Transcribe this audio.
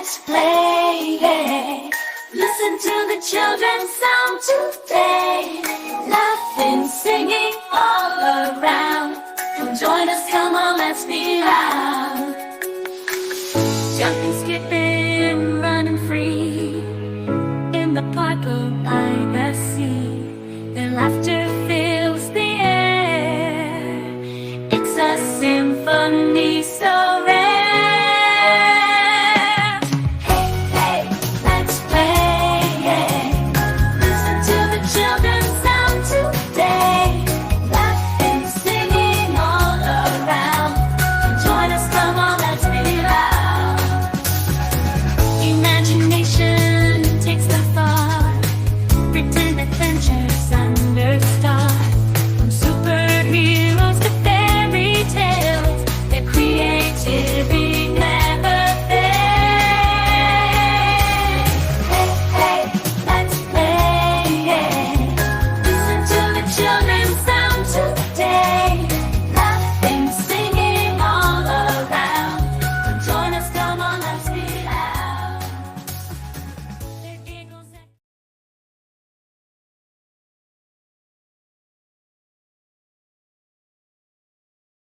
let's play. Yeah. Listen to the children's sound today. Laughing, singing all around. Join us, come on, let's be loud. Jumping, skipping.